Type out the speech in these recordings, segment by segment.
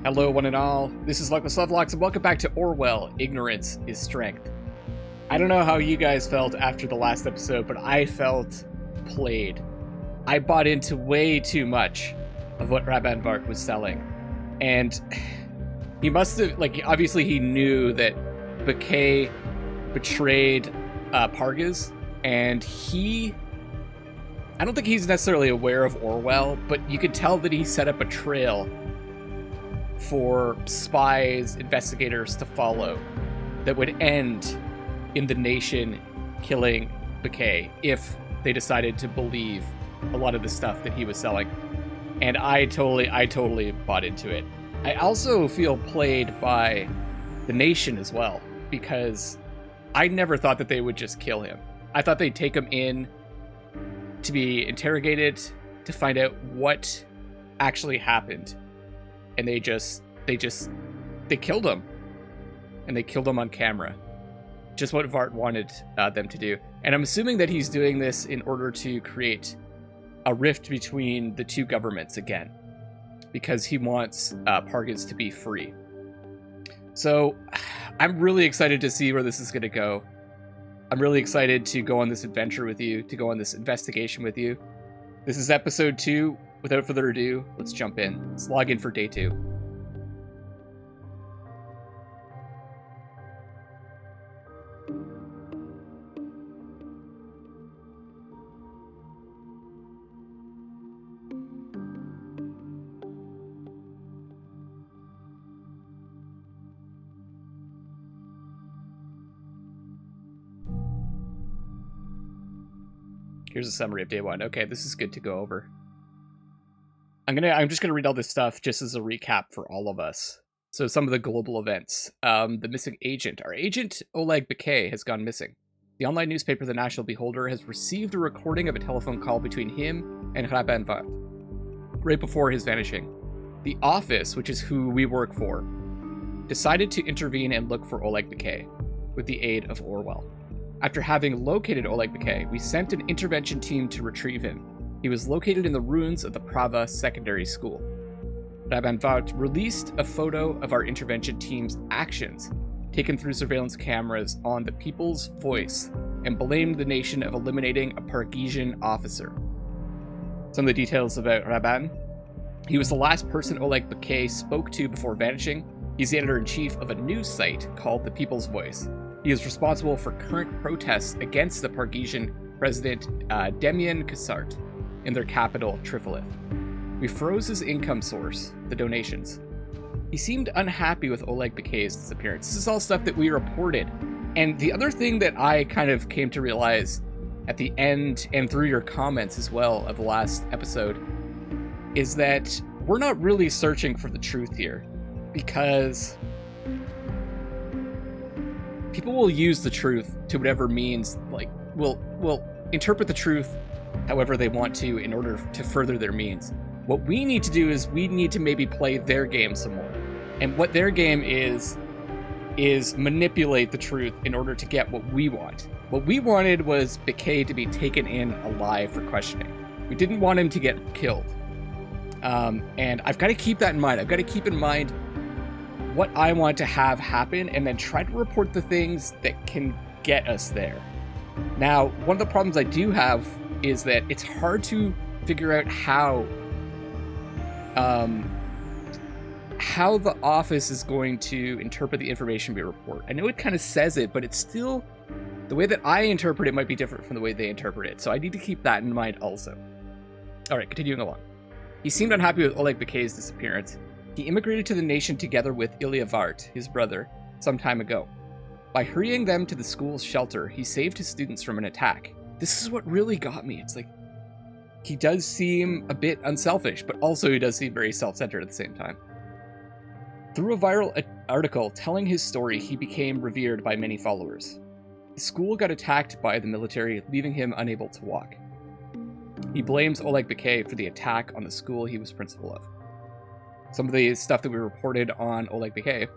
Hello, one and all. This is Luckless, Lovelocks, and welcome back to Orwell, Ignorance is Strength. I don't know how you guys felt after the last episode, but I felt played. I bought into way too much of what Raban was selling. And he must have, obviously he knew that Bakay betrayed Pargas, and I don't think he's necessarily aware of Orwell, but you could tell that he set up a trail for spies, investigators to follow that would end in the nation killing Bakay if they decided to believe a lot of the stuff that he was selling. And I totally bought into it. I also feel played by the nation as well, because I never thought that they would just kill him. I thought they'd take him in to be interrogated, to find out what actually happened. And they killed him. And they killed him on camera. Just what Vart wanted them to do. And I'm assuming that he's doing this in order to create a rift between the two governments again. Because he wants Pargas to be free. So, I'm really excited to see where this is going to go. I'm really excited to go on this adventure with you, to go on this investigation with you. This is episode 2. Without further ado, let's jump in. Let's log in for day 2. Here's a summary of day 1. Okay, this is good to go over. I'm just gonna read all this stuff just as a recap for all of us. So some of the global events. The missing agent. Our agent, Oleg Bakay, has gone missing. The online newspaper, The National Beholder, has received a recording of a telephone call between him and Raban right before his vanishing. The office, which is who we work for, decided to intervene and look for Oleg Bakay with the aid of Orwell. After having located Oleg Bakay, we sent an intervention team to retrieve him. He was located in the ruins of the Prava Secondary School. Raban released a photo of our intervention team's actions, taken through surveillance cameras on the People's Voice, and blamed the nation of eliminating a Pargesian officer. Some of the details about Raban. He was the last person Oleg Bakay spoke to before vanishing. He's the editor-in-chief of a news site called The People's Voice. He is responsible for current protests against the Pargesian president Demian Kassart in their capital, Tripoli. We froze his income source, the donations. He seemed unhappy with Oleg Bakay's disappearance. This is all stuff that we reported. And the other thing that I kind of came to realize at the end, and through your comments as well of the last episode, is that we're not really searching for the truth here, because people will use the truth to whatever means, will interpret the truth however they want to in order to further their means. What we need to do is we need to maybe play their game some more. And what their game is manipulate the truth in order to get what we want. What we wanted was Bakay to be taken in alive for questioning. We didn't want him to get killed. And I've got to keep that in mind. I've got to keep in mind what I want to have happen and then try to report the things that can get us there. Now, one of the problems I do have is that it's hard to figure out how the office is going to interpret the information we report. I know it kind of says it, but it's still, the way that I interpret it might be different from the way they interpret it. So I need to keep that in mind also. All right, continuing along. He seemed unhappy with Oleg Bakay's disappearance. He immigrated to the nation together with Ilya, his brother, some time ago. By hurrying them to the school's shelter, he saved his students from an attack. This is what really got me. It's like, he does seem a bit unselfish, but also he does seem very self-centered at the same time. Through a viral article telling his story, he became revered by many followers. The school got attacked by the military, leaving him unable to walk. He blames Oleg Bakay for the attack on the school he was principal of. Some of the stuff that we reported on Oleg Bakay.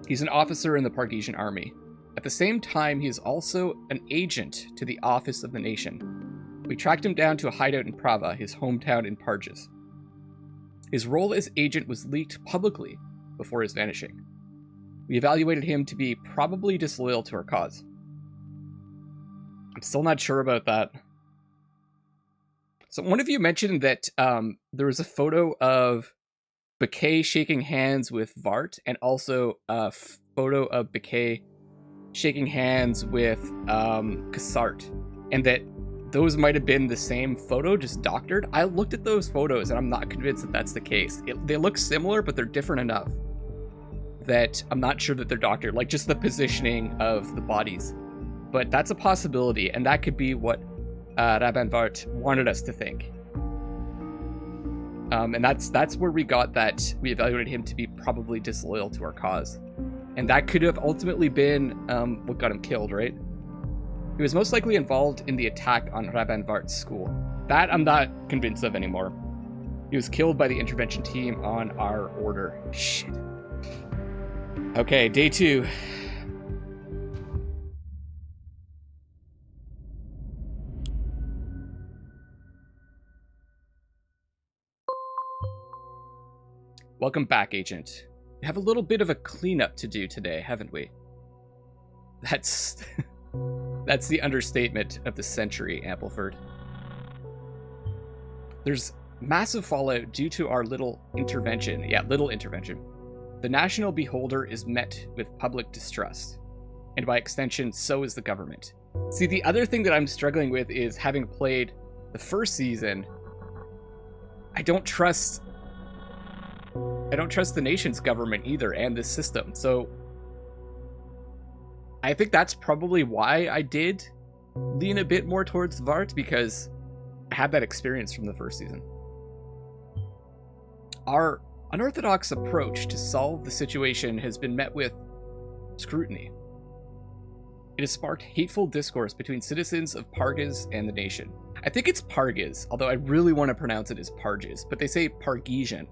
He's an officer in the Pargesian army. At the same time, he is also an agent to the Office of the Nation. We tracked him down to a hideout in Prava, his hometown in Pargas. His role as agent was leaked publicly before his vanishing. We evaluated him to be probably disloyal to our cause. I'm still not sure about that. So one of you mentioned that there was a photo of Bakay shaking hands with Vart, and also a photo of Bakay shaking hands with Cassart, and that those might have been the same photo, just doctored. I looked at those photos, and I'm not convinced that that's the case. They look similar, but they're different enough that I'm not sure that they're doctored, like just the positioning of the bodies. But that's a possibility, and that could be what Raban Vart wanted us to think. And that's where we got that we evaluated him to be probably disloyal to our cause. And that could have ultimately been what got him killed, right? He was most likely involved in the attack on Raban Vart's school. That I'm not convinced of anymore. He was killed by the intervention team on our order. Shit. Okay, day 2. Welcome back, Agent. We have a little bit of a cleanup to do today, haven't we? That's the understatement of the century, Ampleford. There's massive fallout due to our little intervention. Yeah, little intervention. The National Beholder is met with public distrust. And by extension, so is the government. See, the other thing that I'm struggling with is, having played the first season, I don't trust the nation's government either, and this system. So I think that's probably why I did lean a bit more towards Vart, because I had that experience from the first season. Our unorthodox approach to solve the situation has been met with scrutiny. It has sparked hateful discourse between citizens of Pargas and the nation. I think it's Pargas, although I really want to pronounce it as Parges, but they say Pargesian.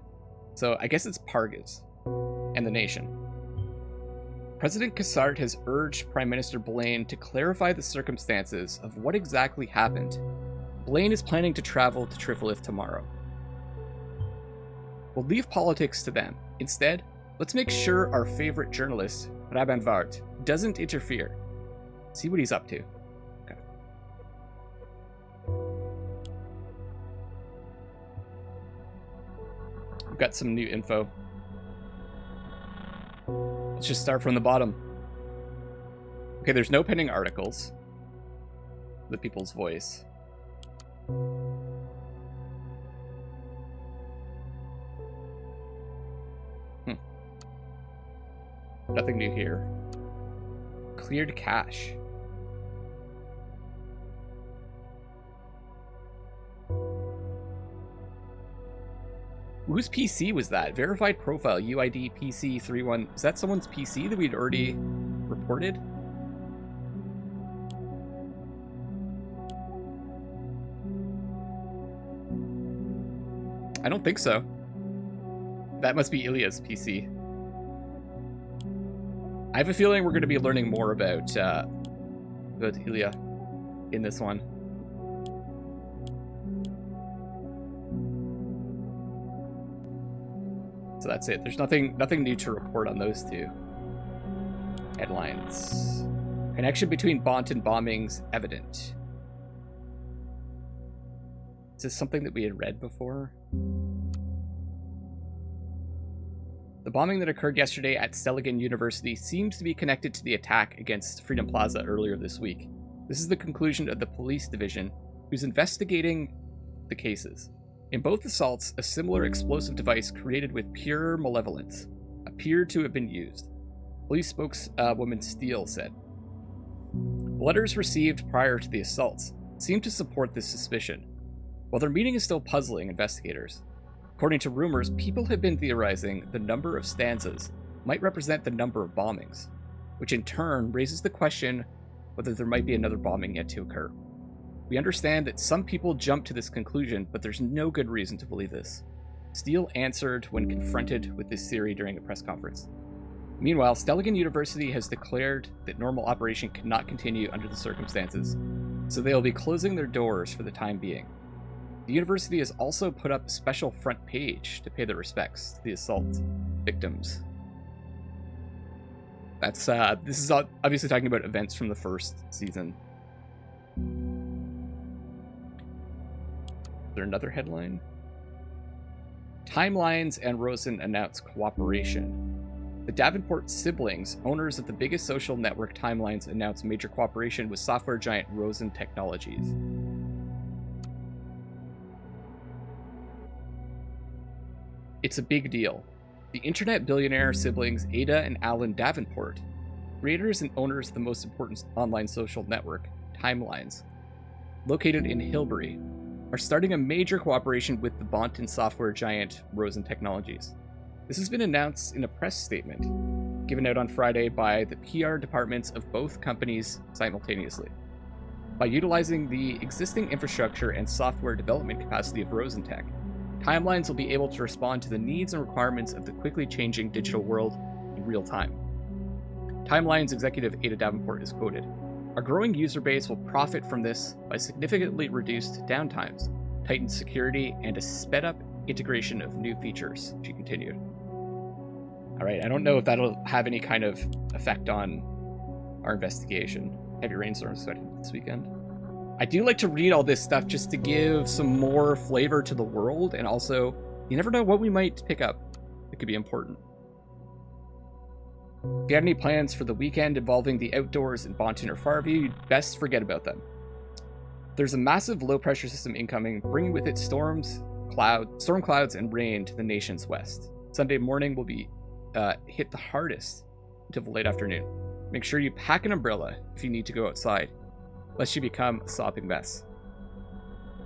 So I guess it's Pargas and the nation. President Cassart has urged Prime Minister Blaine to clarify the circumstances of what exactly happened. Blaine is planning to travel to Triflith tomorrow. We'll leave politics to them. Instead, let's make sure our favorite journalist, Raban Vart, doesn't interfere. See what he's up to. Okay. We've got some new info. Let's just start from the bottom. Okay, there's no pending articles. The People's Voice. Nothing new here. Cleared cache. Whose PC was that? Verified profile, UID PC31. Is that someone's PC that we'd already reported? I don't think so. That must be Ilya's PC. I have a feeling we're going to be learning more about Ilya in this one. So that's it. There's nothing new to report on those two. Headlines. Connection between Bont and bombings evident. Is this something that we had read before? The bombing that occurred yesterday at Steligan University seems to be connected to the attack against Freedom Plaza earlier this week. This is the conclusion of the police division, who's investigating the cases. In both assaults, a similar explosive device created with pure malevolence appeared to have been used. Police spokeswoman Steele said. Letters received prior to the assaults seem to support this suspicion, while their meaning is still puzzling investigators. According to rumors, people have been theorizing the number of stanzas might represent the number of bombings, which in turn raises the question whether there might be another bombing yet to occur. We understand that some people jump to this conclusion, but there's no good reason to believe this. Steele answered when confronted with this theory during a press conference. Meanwhile, Steligan University has declared that normal operation cannot continue under the circumstances, so they will be closing their doors for the time being. The university has also put up a special front page to pay their respects to the assault victims. That's this is obviously talking about events from the first season. Is there another headline? Timelines and Rosen announce cooperation. The Davenport siblings, owners of the biggest social network Timelines, announced major cooperation with software giant Rosen Technologies. It's a big deal. The internet billionaire siblings Ada and Alan Davenport, creators and owners of the most important online social network, Timelines, located in Hilbury, are starting a major cooperation with the Bonton software giant Rosen Technologies. This has been announced in a press statement given out on Friday by the PR departments of both companies simultaneously. By utilizing the existing infrastructure and software development capacity of Rosen Tech, Timelines will be able to respond to the needs and requirements of the quickly changing digital world in real time. Timelines executive Ada Davenport is quoted, "Our growing user base will profit from this by significantly reduced downtimes, tightened security, and a sped-up integration of new features," she continued. All right, I don't know if that'll have any kind of effect on our investigation. Heavy rainstorms expected this weekend. I do like to read all this stuff just to give some more flavor to the world, and also, you never know what we might pick up. It could be important. If you have any plans for the weekend involving the outdoors in Bonton or Farview, you'd best forget about them. There's a massive low-pressure system incoming, bringing with it storm clouds, and rain to the nation's west. Sunday morning will be hit the hardest until the late afternoon. Make sure you pack an umbrella if you need to go outside, lest you become a sopping mess.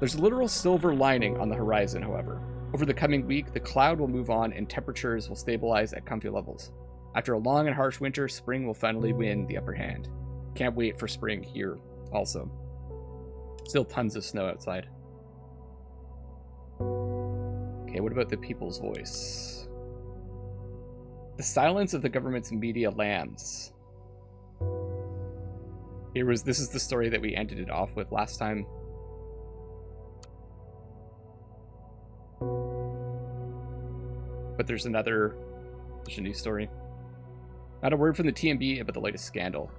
There's a literal silver lining on the horizon, however. Over the coming week, the cloud will move on and temperatures will stabilize at comfy levels. After a long and harsh winter, spring will finally win the upper hand. Can't wait for spring here also. Still tons of snow outside. Okay, what about the people's voice? The silence of the government's media lambs. This is the story that we ended it off with last time. But there's a new story. Not a word from the TMB about the latest scandal.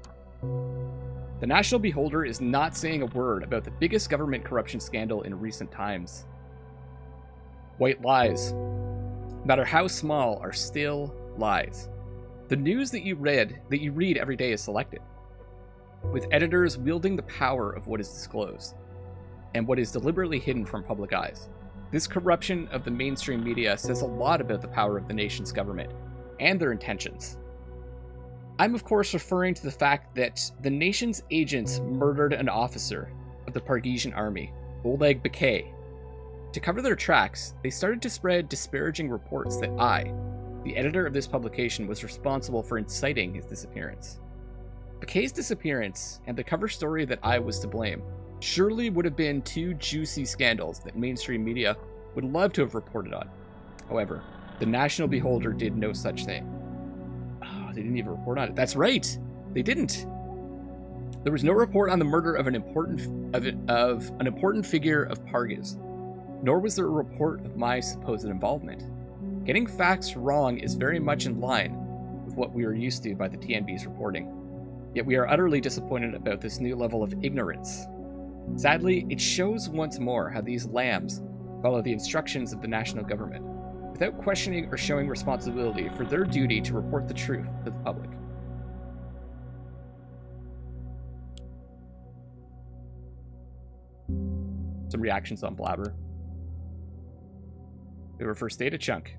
The National Beholder is not saying a word about the biggest government corruption scandal in recent times. White lies, no matter how small, are still lies. The news that you read every day is selected, with editors wielding the power of what is disclosed and what is deliberately hidden from public eyes. This corruption of the mainstream media says a lot about the power of the nation's government and their intentions. I'm of course referring to the fact that the nation's agents murdered an officer of the Pargesian army, Oleg Bakay. To cover their tracks, they started to spread disparaging reports that I, the editor of this publication, was responsible for inciting his disappearance. Bakay's disappearance and the cover story that I was to blame surely would have been two juicy scandals that mainstream media would love to have reported on. However, the National Beholder did no such thing. Oh, they didn't even report on it. That's right, they didn't. There was no report on the murder of an important figure of Pargas, nor was there a report of my supposed involvement. Getting facts wrong is very much in line with what we are used to by the TNB's reporting. Yet we are utterly disappointed about this new level of ignorance. Sadly, it shows once more how these lambs follow the instructions of the national government, without questioning or showing responsibility for their duty to report the truth to the public. Some reactions on Blabber. We have our first data chunk.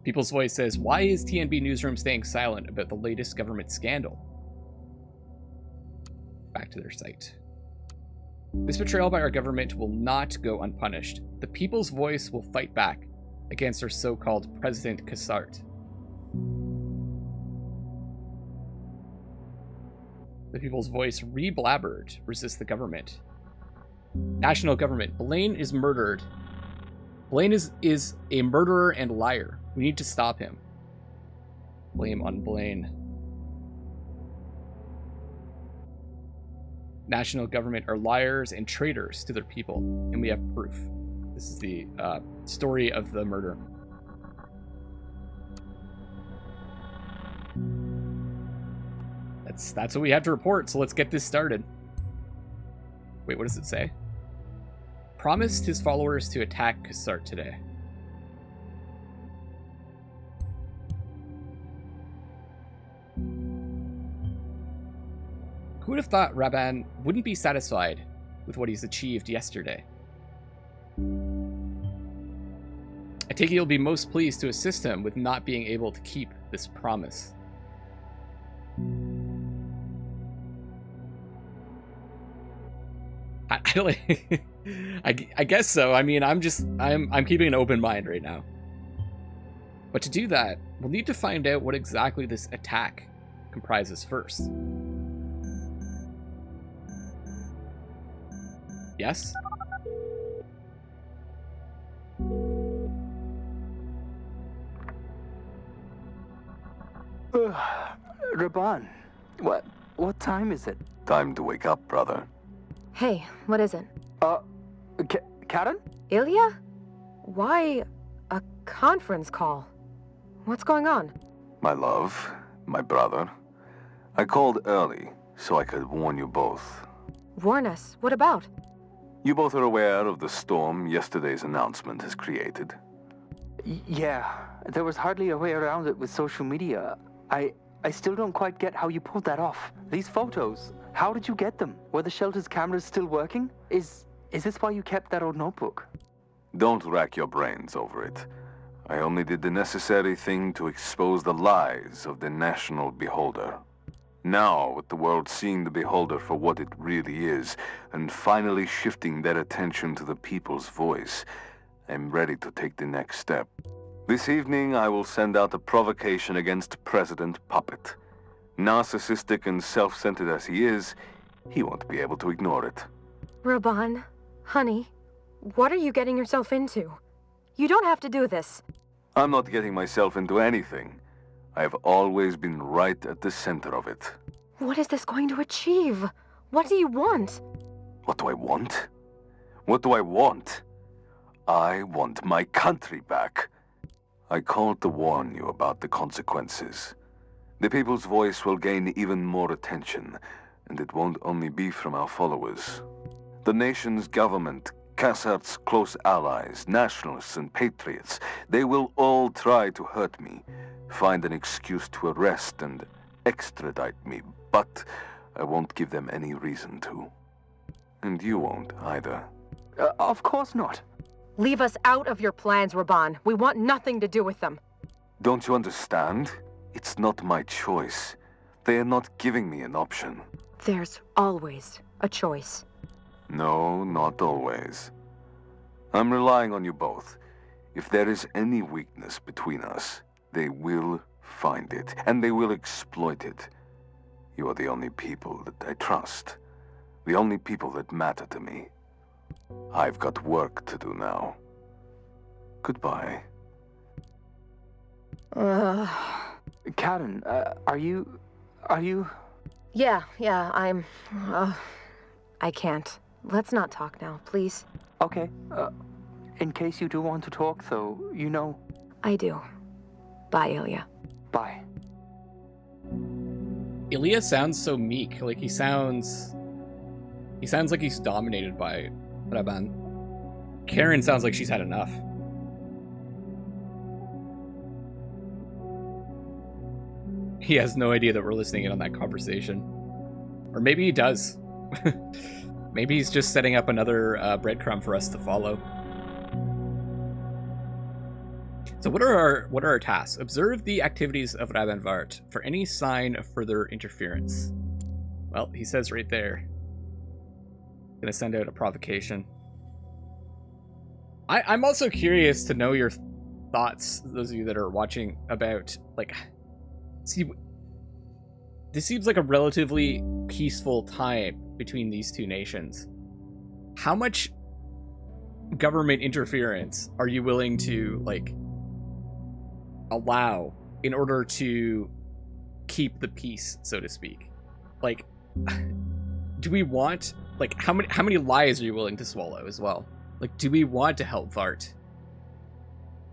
People's Voice says, why is TNB Newsroom staying silent about the latest government scandal? Back to their site. This betrayal by our government will not go unpunished. The People's Voice will fight back against our so-called President Cassart. The People's Voice re-blabbered, resist the government. National government, Blaine is murdered. Blaine is a murderer and liar. We need to stop him. Blame on Blaine. national government are liars and traitors to their people, and we have proof. This is the story of the murder. That's what we have to report, so let's get this started. Wait, what does it say? Promised his followers to attack Kassart today. Who would have thought Raban wouldn't be satisfied with what he's achieved yesterday? I take it you'll be most pleased to assist him with not being able to keep this promise. I guess so. I mean, I'm keeping an open mind right now. But to do that, we'll need to find out what exactly this attack comprises first. Yes? Raban, what time is it? Time to wake up, brother. Hey, what is it? Karen? Ilya? Why a conference call? What's going on? My love, my brother. I called early so I could warn you both. Warn us. What about? You both are aware of the storm yesterday's announcement has created. Yeah, there was hardly a way around it with social media. I still don't quite get how you pulled that off. These photos, how did you get them? Were the shelter's cameras still working? Is this why you kept that old notebook? Don't rack your brains over it. I only did the necessary thing to expose the lies of the national beholder. Now, with the world seeing the beholder for what it really is, and finally shifting their attention to the people's voice, I'm ready to take the next step. This evening, I will send out a provocation against President Puppet. Narcissistic and self-centered as he is, he won't be able to ignore it. Raban, honey, what are you getting yourself into? You don't have to do this. I'm not getting myself into anything. I have always been right at the center of it. What is this going to achieve? What do you want? What do I want? What do I want? I want my country back. I called to warn you about the consequences. The people's voice will gain even more attention, and it won't only be from our followers. The nation's government, Kassart's close allies, nationalists and patriots, they will all try to hurt me, find an excuse to arrest and extradite me, but I won't give them any reason to. And you won't either. Of course not. Leave us out of your plans, Raban. We want nothing to do with them. Don't you understand? It's not my choice. They are not giving me an option. There's always a choice. No, not always. I'm relying on you both. If there is any weakness between us, they will find it, and they will exploit it. You are the only people that I trust. The only people that matter to me. I've got work to do now. Goodbye. Karen, are you... Yeah, I can't. Let's not talk now, please. Okay, in case you do want to talk, though, you know... I do. Bye, Ilya. Bye. Ilya sounds so meek. Like, he sounds like he's dominated by Raban. Karen sounds like she's had enough. He has no idea that we're listening in on that conversation. Or maybe he does. Maybe he's just setting up another breadcrumb for us to follow. So what are our tasks? Observe the activities of Raban Vart for any sign of further interference. Well, he says right there. Gonna send out a provocation. I'm also curious to know your thoughts, those of you that are watching, about, like, see, this seems like a relatively peaceful time between these two nations. How much government interference are you willing to, like, allow in order to keep the peace, so to speak? Like, do we want, like, how many lies are you willing to swallow as well? Like, do we want to help Vart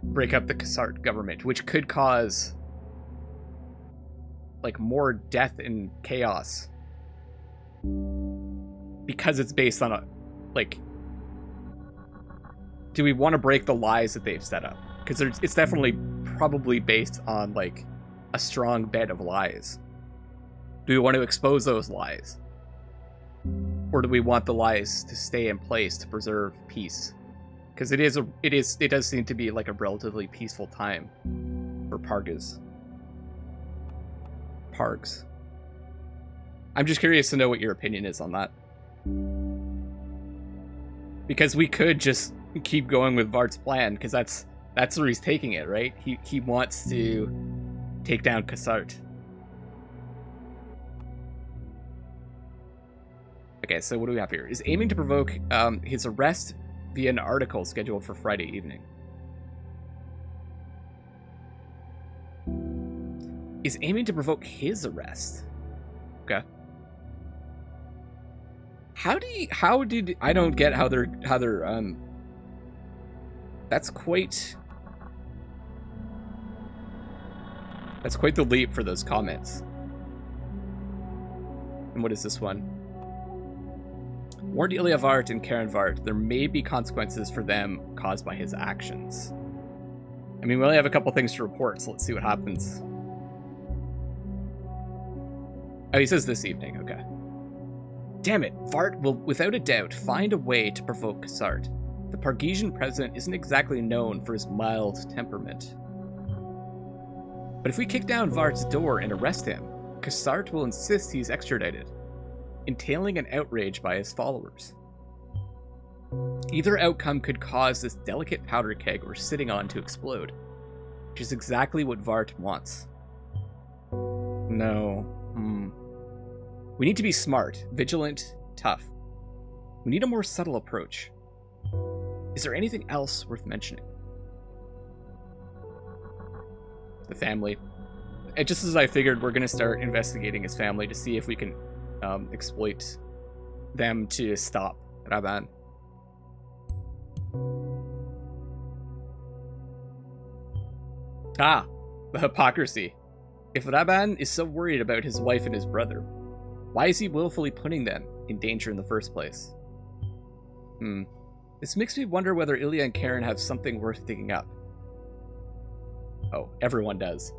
break up the Kasart government, which could cause, like, more death and chaos because it's based on a, like, do we want to break the lies that they've set up? Because it's definitely probably based on, like, a strong bed of lies. Do we want to expose those lies? Or do we want the lies to stay in place to preserve peace? Because it does seem to be like a relatively peaceful time for Pargs. I'm just curious to know what your opinion is on that. Because we could just keep going with Vart's plan, because that's where he's taking it, right? He wants to take down Kasart. Okay, so what do we have here? Is aiming to provoke his arrest via an article scheduled for Friday evening. Is aiming to provoke his arrest. Okay. I don't get how they're that's quite the leap for those comments. And what is this one? Warned Ilya Vart and Karen Vart, there may be consequences for them caused by his actions. I mean, we only have a couple things to report, so let's see what happens. Oh, he says this evening, okay. Damn it, Vart will without a doubt find a way to provoke Kasart. The Pargesian president isn't exactly known for his mild temperament. But if we kick down Vart's door and arrest him, Kasart will insist he's extradited, entailing an outrage by his followers. Either outcome could cause this delicate powder keg we're sitting on to explode, which is exactly what Vart wants. No. We need to be smart, vigilant, tough. We need a more subtle approach. Is there anything else worth mentioning? The family. And just as I figured, we're going to start investigating his family to see if we can exploit them to stop Raban. Ah, the hypocrisy. If Raban is so worried about his wife and his brother, why is he willfully putting them in danger in the first place? This makes me wonder whether Ilya and Karen have something worth digging up. Oh, everyone does.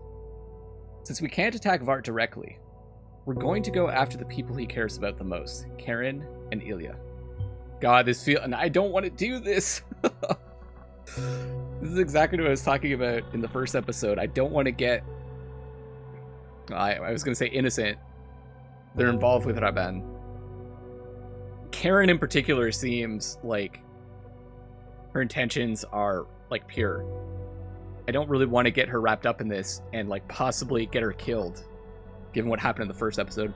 Since we can't attack Vart directly, we're going to go after the people he cares about the most, Karen and Ilya. God, and I don't want to do this. This is exactly what I was talking about in the first episode. I don't want to get, I was going to say innocent. They're involved with Raban. Karen in particular seems like her intentions are like pure. I don't really want to get her wrapped up in this and like possibly get her killed, given what happened in the first episode.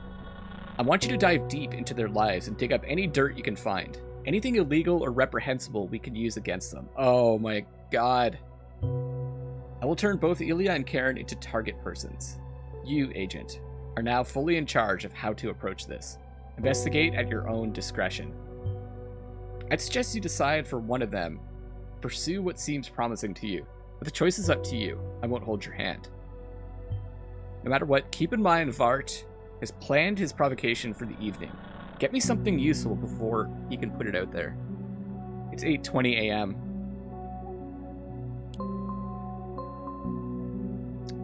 I want you to dive deep into their lives and dig up any dirt you can find. Anything illegal or reprehensible we can use against them. Oh my god. I will turn both Ilya and Karen into target persons. You, agent, are now fully in charge of how to approach this. Investigate at your own discretion. I'd suggest you decide for one of them. Pursue what seems promising to you. But the choice is up to you. I won't hold your hand. No matter what, keep in mind Vart has planned his provocation for the evening. Get me something useful before he can put it out there. It's 8:20 a.m.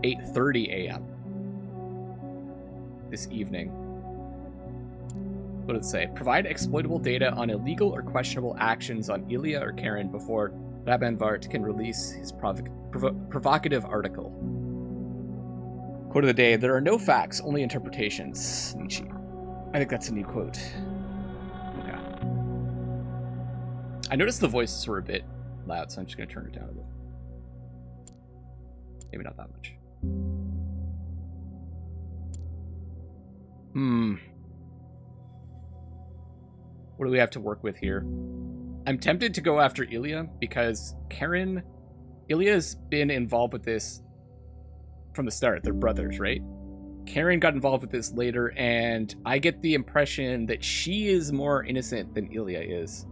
8:30 a.m. this evening. What did it say? Provide exploitable data on illegal or questionable actions on Ilya or Karen before Raban Vart can release his provocative article. Quote of the day, there are no facts, only interpretations. Nietzsche. I think that's a new quote. Okay. I noticed the voices were a bit loud, so I'm just going to turn it down a bit. Maybe not that much. What do we have to work with here? I'm tempted to go after Ilya because Ilya's been involved with this from the start. They're brothers, right? Karen got involved with this later, and I get the impression that she is more innocent than Ilya is.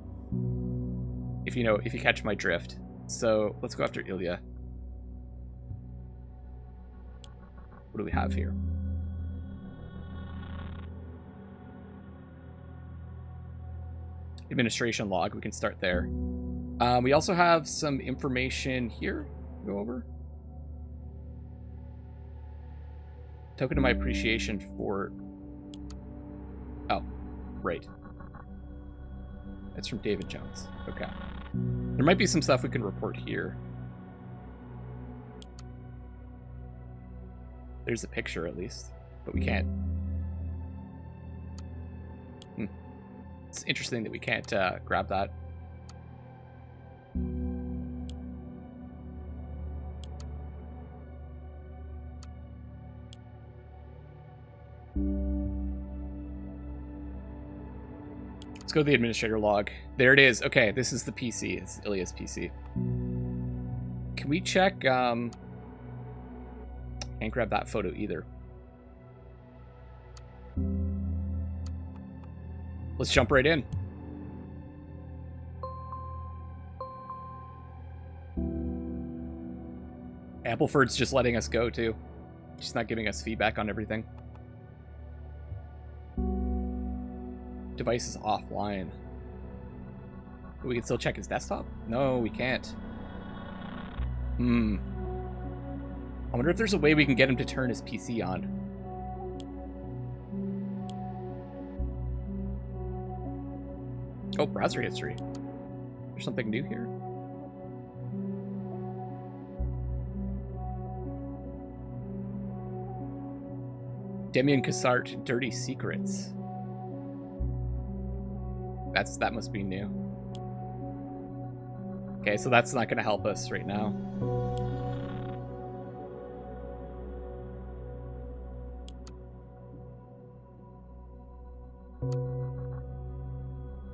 If you catch my drift. So let's go after Ilya. What do we have here? Administration log, we can start there. We also have some information here to go over. Token of my appreciation for... Oh, right. That's from David Jones. Okay. There might be some stuff we can report here. There's a picture, at least. But we can't... It's interesting that we can't grab that. Let's go to the administrator log. There it is. Okay, this is the PC. It's Ilya's PC. Can we check... Can't grab that photo either. Let's jump right in. Appleford's just letting us go, too. She's not giving us feedback on everything. Device is offline. We can still check his desktop? No, we can't. I wonder if there's a way we can get him to turn his PC on. Oh, browser history. There's something new here. Demian Cassart, Dirty Secrets. That must be new. Okay, so that's not going to help us right now.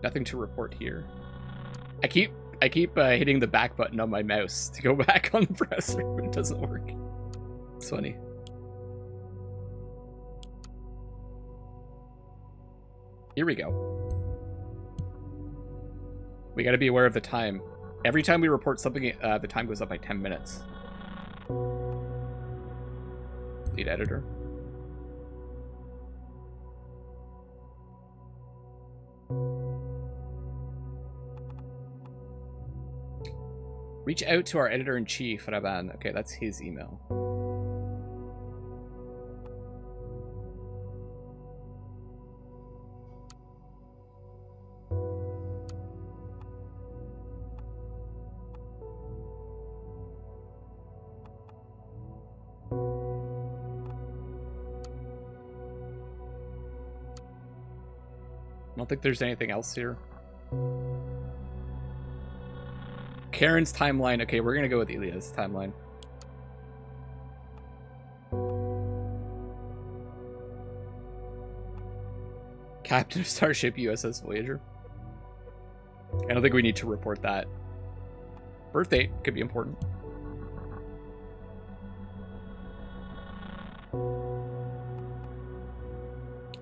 Nothing to report here. I keep hitting the back button on my mouse to go back on the browser, but it doesn't work. It's funny. Here we go. We got to be aware of the time. Every time we report something, the time goes up by 10 minutes. Lead editor. Reach out to our editor-in-chief, Raban. Okay, that's his email. I don't think there's anything else here. Karen's timeline. Okay, we're gonna go with Ilya's timeline. Captain of Starship USS Voyager. I don't think we need to report that. Birth date could be important.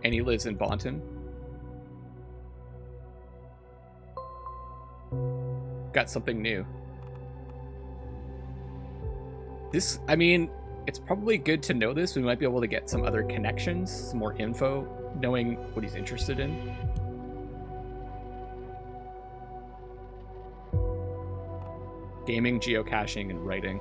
And he lives in Bonton. Got something new. This, I mean, it's probably good to know this. We might be able to get some other connections, some more info, knowing what he's interested in. Gaming, geocaching, and writing.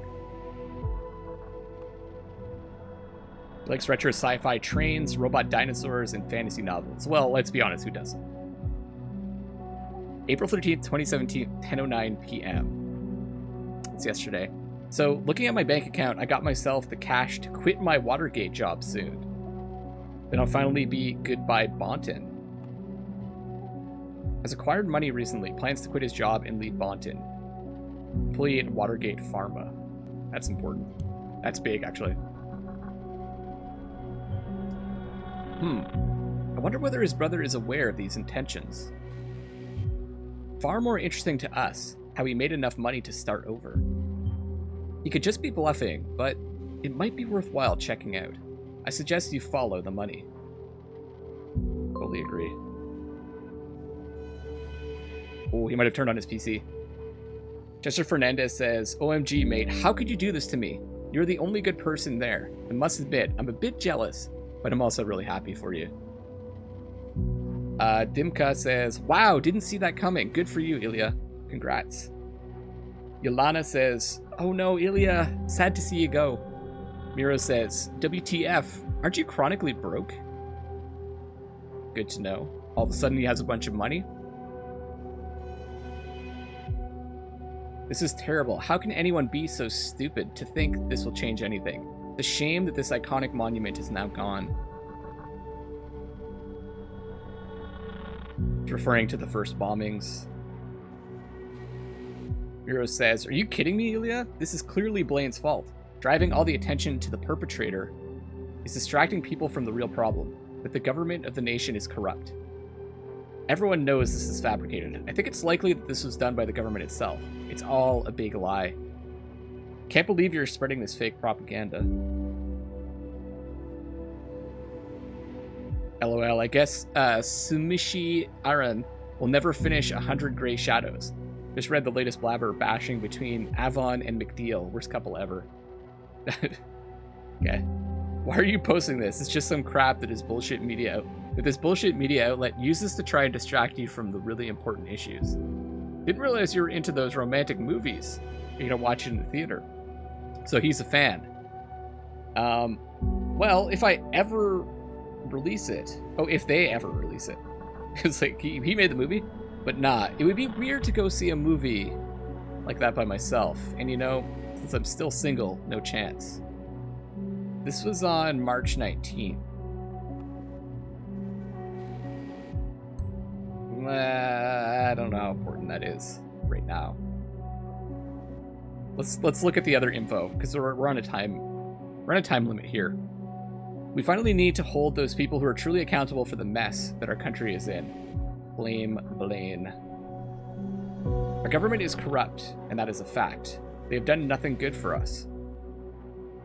Likes retro sci-fi trains, robot dinosaurs, and fantasy novels. Well, let's be honest, who doesn't? April 13th, 2017, 10:09 p.m. It's yesterday. So, looking at my bank account, I got myself the cash to quit my Watergate job soon. Then I'll finally be goodbye Bonton. Has acquired money recently, plans to quit his job and leave Bonton. Employee at Watergate Pharma. That's important. That's big, actually. I wonder whether his brother is aware of these intentions. Far more interesting to us, how he made enough money to start over. He could just be bluffing, but it might be worthwhile checking out. I suggest you follow the money. Totally agree. Oh, he might have turned on his PC. Chester Fernandez says, OMG, mate, how could you do this to me? You're the only good person there. I must admit, I'm a bit jealous, but I'm also really happy for you. Dimka says, wow, didn't see that coming. Good for you, Ilya. Congrats. Yolana says, oh no, Ilya, sad to see you go. Miro says, WTF, aren't you chronically broke? Good to know. All of a sudden he has a bunch of money. This is terrible. How can anyone be so stupid to think this will change anything? It's a shame that this iconic monument is now gone. It's referring to the first bombings. Miro says, are you kidding me, Ilya? This is clearly Blaine's fault. Driving all the attention to the perpetrator is distracting people from the real problem, that the government of the nation is corrupt. Everyone knows this is fabricated. I think it's likely that this was done by the government itself. It's all a big lie. Can't believe you're spreading this fake propaganda. LOL, I guess Sumishi Aran will never finish 100 Grey Shadows. Just read the latest blabber bashing between Avon and McDeal. Worst couple ever. Okay. Why are you posting this? It's just some crap that is bullshit media. That this bullshit media outlet uses to try and distract you from the really important issues. Didn't realize you were into those romantic movies. You're gonna watch it in the theater. So he's a fan. Well, if I ever release it. Oh, if they ever release it. Because like he made the movie, but nah, it would be weird to go see a movie like that by myself. And you know, since I'm still single, no chance. This was on March 19th. I don't know how important that is right now. Let's look at the other info because we're on a time limit here. We finally need to hold those people who are truly accountable for the mess that our country is in. Blame Blaine. Our government is corrupt, and that is a fact. They have done nothing good for us.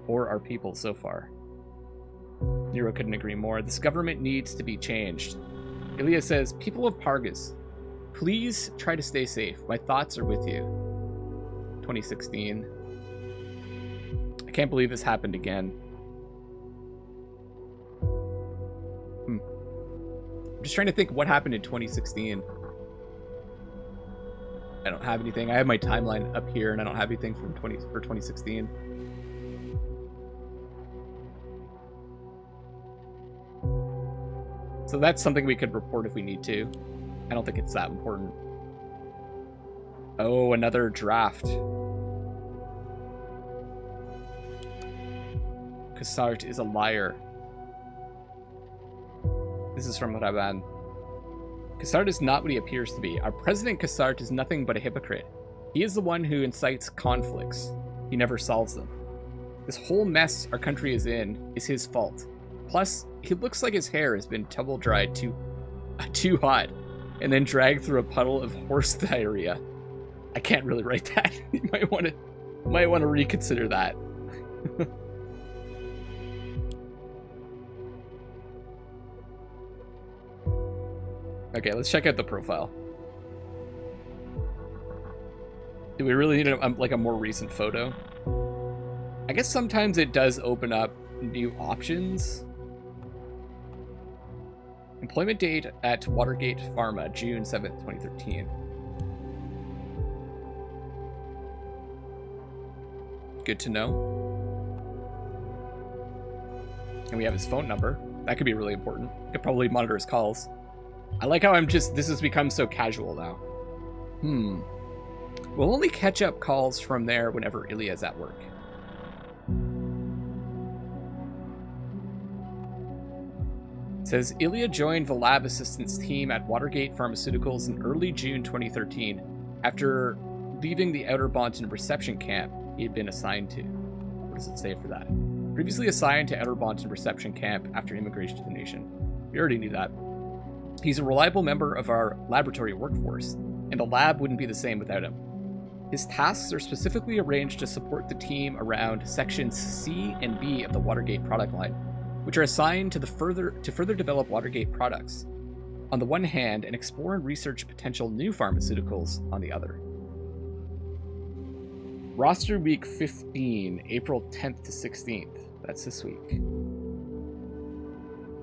Or our people so far. Nero couldn't agree more. This government needs to be changed. Ilya says, people of Pargas, please try to stay safe. My thoughts are with you. 2016. I can't believe this happened again. I'm just trying to think what happened in 2016. I don't have anything. I have my timeline up here, and I don't have anything for 2016. So that's something we could report if we need to. I don't think it's that important. Oh, another draft. Cassart is a liar. This is from Raban. Cassart is not what he appears to be. Our president Cassart is nothing but a hypocrite. He is the one who incites conflicts. He never solves them. This whole mess our country is in is his fault. Plus, he looks like his hair has been tumble dried too hot and then dragged through a puddle of horse diarrhea. I can't really write that. You might want to reconsider that. Okay, let's check out the profile. Do we really need a more recent photo? I guess sometimes it does open up new options. Employment date at Watergate Pharma, June 7th, 2013. Good to know. And we have his phone number. That could be really important. Could probably monitor his calls. I like how this has become so casual now. We'll only catch up calls from there whenever Ilya's at work. It says, Ilya joined the lab assistance team at Watergate Pharmaceuticals in early June 2013 after leaving the Outer Bonton reception camp he had been assigned to. What does it say for that? Previously assigned to Outer Bonton reception camp after immigration to the nation. We already knew that. He's a reliable member of our laboratory workforce, and the lab wouldn't be the same without him. His tasks are specifically arranged to support the team around sections C and B of the Watergate product line. which are assigned to further develop Watergate products on the one hand and explore and research potential new pharmaceuticals on the other. Roster week 15, April 10th to 16th. That's this week.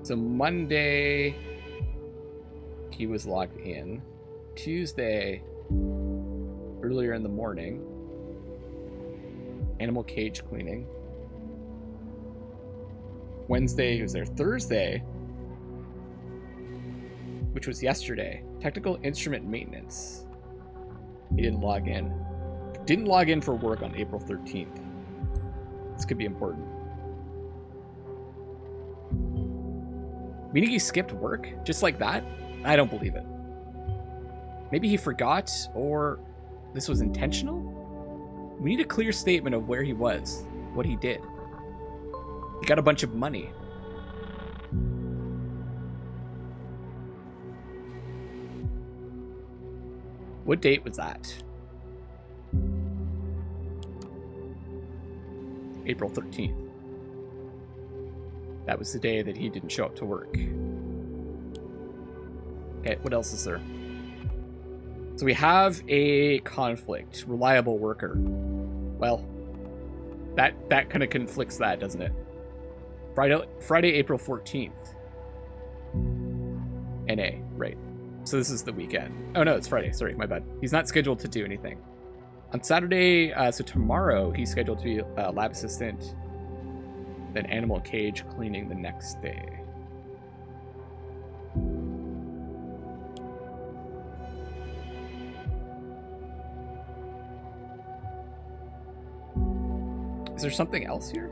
So Monday, he was logged in. Tuesday, earlier in the morning, animal cage cleaning. Wednesday, he was there. Thursday, which was yesterday, technical instrument maintenance. He didn't log in. Didn't log in for work on April 13th. This could be important. Meaning he skipped work just like that? I don't believe it. Maybe he forgot, or this was intentional? We need a clear statement of where he was, what he did. He got a bunch of money. What date was that? April 13th. That was the day that he didn't show up to work. Okay, what else is there? So we have a conflict. Reliable worker. Well, that kind of conflicts that, doesn't it? Friday, April 14th. NA, right. So this is the weekend. Oh no, it's Friday. Sorry, my bad. He's not scheduled to do anything. On Saturday, so tomorrow, he's scheduled to be a lab assistant, then animal cage cleaning the next day. Is there something else here?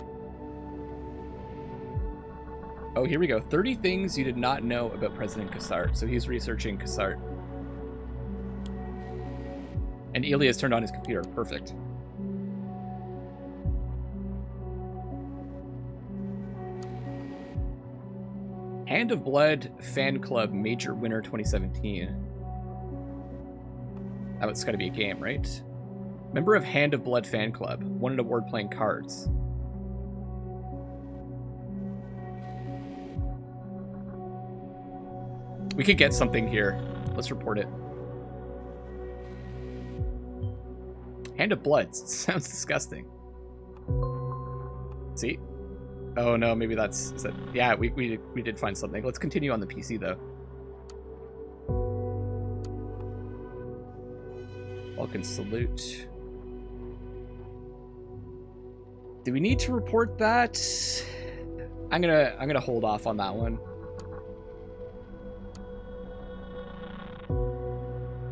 Oh, here we go. 30 things you did not know about President Kassart. So he's researching Kassart. And Ilya has turned on his computer. Perfect. Hand of Blood Fan Club Major Winner 2017. Oh, it's got to be a game, right? Member of Hand of Blood Fan Club. Won an award playing cards. We could get something here. Let's report it. Hand of Blood. Sounds disgusting. See? Oh no, maybe that's... Is that, yeah, we did find something. Let's continue on the PC though. Vulcan Salute. Do we need to report that? I'm gonna hold off on that one.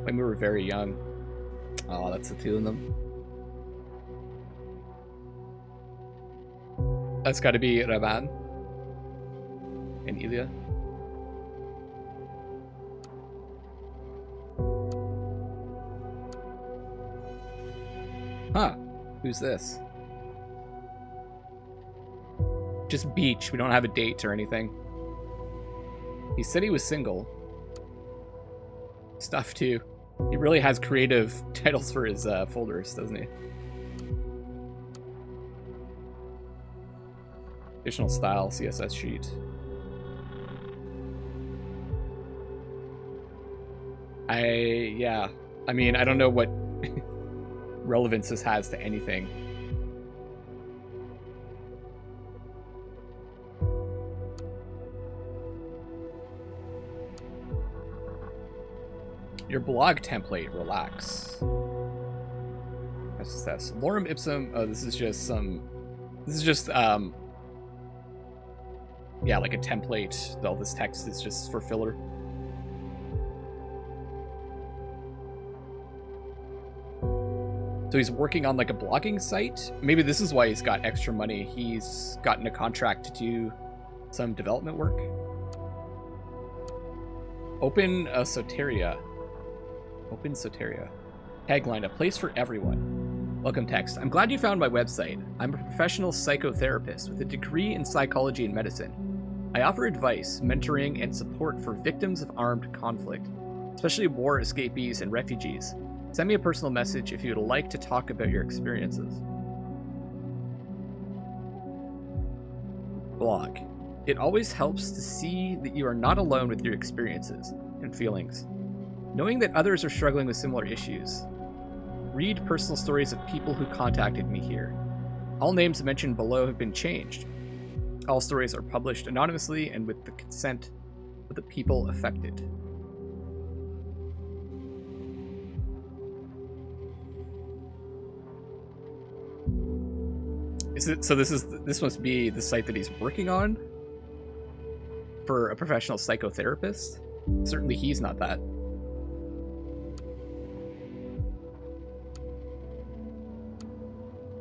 When we were very young. Oh, that's the two of them. That's got to be Raban and Ilya. Huh. Who's this? Just Beach. We don't have a date or anything. He said he was single. Stuff too. He really has creative titles for his folders, doesn't he? Additional style CSS sheet. Yeah. I mean, I don't know what relevance this has to anything. Your blog template, relax. That's lorem ipsum. Oh, this is just yeah, like a template. All this text is just for filler. So he's working on like a blogging site. Maybe this is why he's got extra money. He's gotten a contract to do some development work. Open a Soteria. Open Soteria. Tagline, a place for everyone. Welcome text. I'm glad you found my website. I'm a professional psychotherapist with a degree in psychology and medicine. I offer advice, mentoring, and support for victims of armed conflict, especially war escapees and refugees. Send me a personal message if you would like to talk about your experiences. Blog. It always helps to see that you are not alone with your experiences and feelings. Knowing that others are struggling with similar issues. Read personal stories of people who contacted me here. All names mentioned below have been changed. All stories are published anonymously and with the consent of the people affected. Is it so? This must be the site that he's working on for a professional psychotherapist. Certainly, he's not that.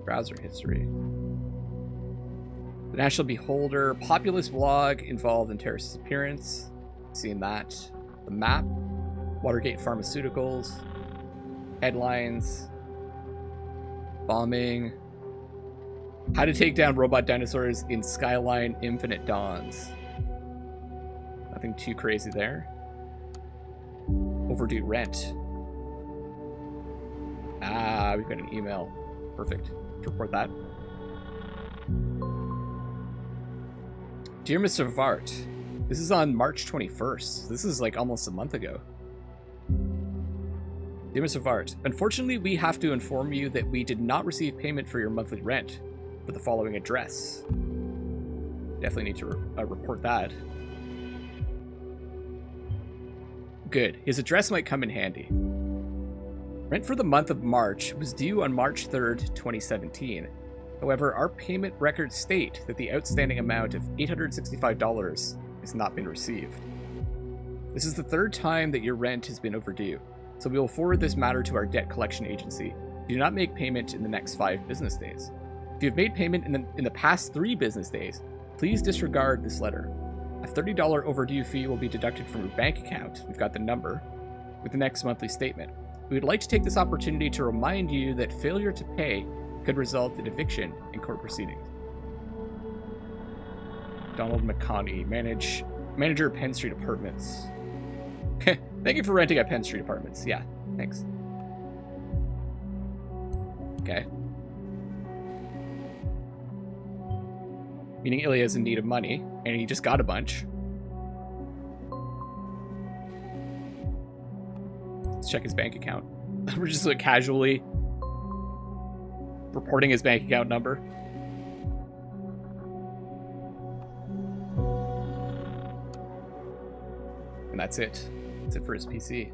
Browser history. The National Beholder, populist blog involved in terrorist appearance. Seeing that. The map. Watergate Pharmaceuticals. Headlines. Bombing. How to take down robot dinosaurs in Skyline Infinite Dawns. Nothing too crazy there. Overdue rent. Ah, we've got an email. Perfect. Let's report that. Dear Mr. Vart, this is on March 21st. This is like almost a month ago. Dear Mr. Vart, unfortunately we have to inform you that we did not receive payment for your monthly rent for the following address. Definitely need to report that. Good. His address might come in handy. Rent for the month of March was due on March 3rd, 2017. However, our payment records state that the outstanding amount of $865 has not been received. This is the third time that your rent has been overdue, so we will forward this matter to our debt collection agency. Do not make payment in the next 5 business days. If you have made payment in the past 3 business days, please disregard this letter. A $30 overdue fee will be deducted from your bank account, we've got the number, with the next monthly statement. We would like to take this opportunity to remind you that failure to pay could result in eviction and court proceedings. Donald McConney, manager of Penn Street Apartments. Thank you for renting at Penn Street Apartments. Yeah, thanks. Okay. Meaning Ilya is in need of money, and he just got a bunch. Let's check his bank account. We're just like casually reporting his bank account number. And that's it. That's it for his PC.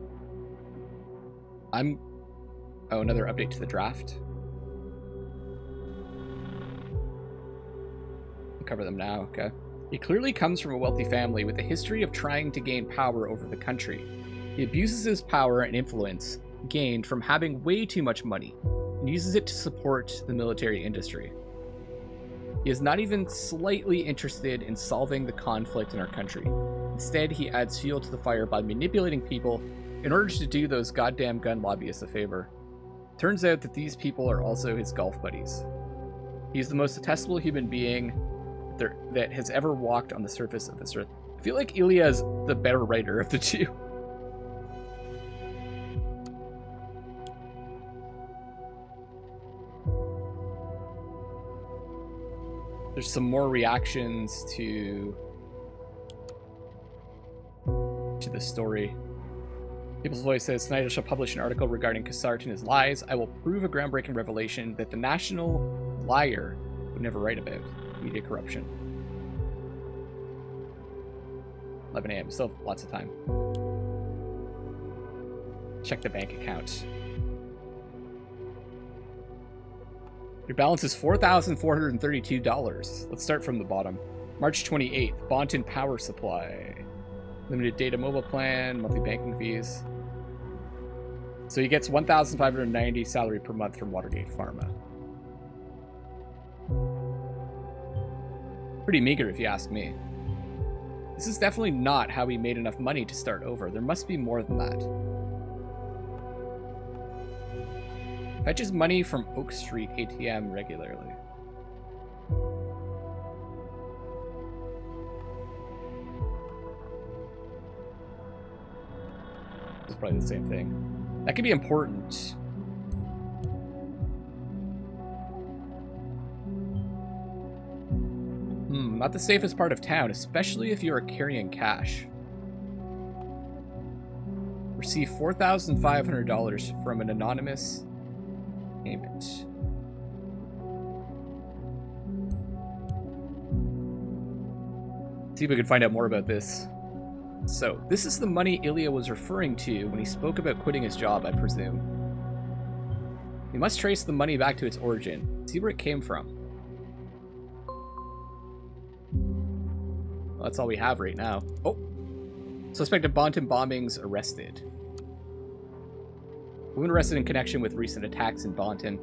Oh, another update to the draft. Cover them now, okay. He clearly comes from a wealthy family with a history of trying to gain power over the country. He abuses his power and influence gained from having way too much money and uses it to support the military industry. He is not even slightly interested in solving the conflict in our country. Instead, he adds fuel to the fire by manipulating people in order to do those goddamn gun lobbyists a favor. Turns out that these people are also his golf buddies. He's the most detestable human being that has ever walked on the surface of this earth. I feel like Ilya is the better writer of the two. There's some more reactions to the story. People's Voice says, tonight I shall publish an article regarding Cassart and his lies. I will prove a groundbreaking revelation that the national liar would never write about. Media corruption. 11 a.m. Still have lots of time. Check the bank account. Your balance is $4,432. Let's start from the bottom. March 28th, Bonton Power Supply. Limited data mobile plan, monthly banking fees. So he gets $1,590 salary per month from Watergate Pharma. Pretty meager if you ask me. This is definitely not how he made enough money to start over. There must be more than that. Fetches money from Oak Street ATM regularly. It's probably the same thing. That could be important. Not the safest part of town, especially if you are carrying cash. Receive $4,500 from an anonymous payment. See if we can find out more about this. So, this is the money Ilya was referring to when he spoke about quitting his job, I presume. We must trace the money back to its origin, see where it came from. Well, that's all we have right now. Oh! Suspect of Bonton bombings arrested. Woman arrested in connection with recent attacks in Bonton.